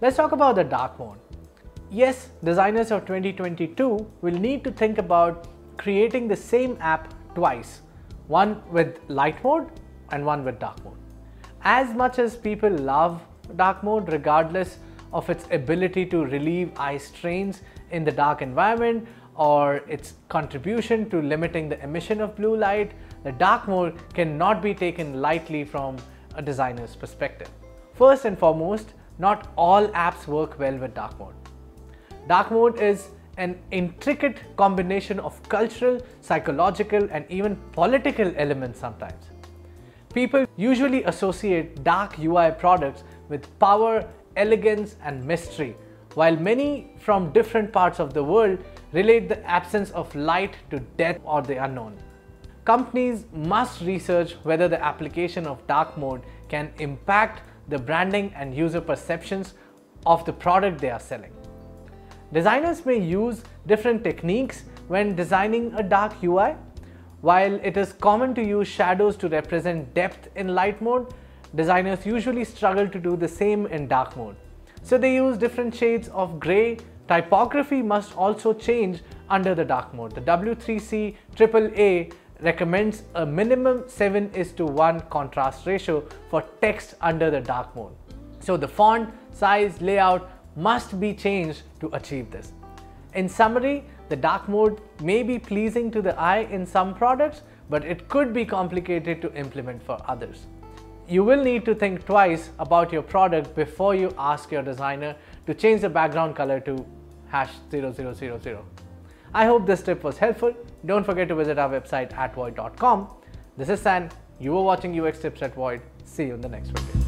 Let's talk about the dark mode. Yes, designers of 2022 will need to think about creating the same app twice, one with light mode and one with dark mode. As much as people love dark mode, regardless of its ability to relieve eye strains in the dark environment or its contribution to limiting the emission of blue light, the dark mode cannot be taken lightly from a designer's perspective. First and foremost, not all apps work well with dark mode. Dark mode is an intricate combination of cultural, psychological, and even political elements sometimes. People usually associate dark UI products with power, elegance, and mystery, while many from different parts of the world relate the absence of light to death or the unknown. Companies must research whether the application of dark mode can impact the branding and user perceptions of the product they are selling. Designers may use different techniques when designing a dark UI. While it is common to use shadows to represent depth in light mode, designers usually struggle to do the same in dark mode. So they use different shades of grey. Typography must also change under the dark mode. The W3C AAA recommends a minimum 7:1 contrast ratio for text under the dark mode. So the font, size, layout must be changed to achieve this. In summary, the dark mode may be pleasing to the eye in some products, but it could be complicated to implement for others. You will need to think twice about your product before you ask your designer to change the background color to #0000. I hope this tip was helpful. Don't forget to visit our website at void.com. This is San. You were watching UX Tips at Void. See you in the next video.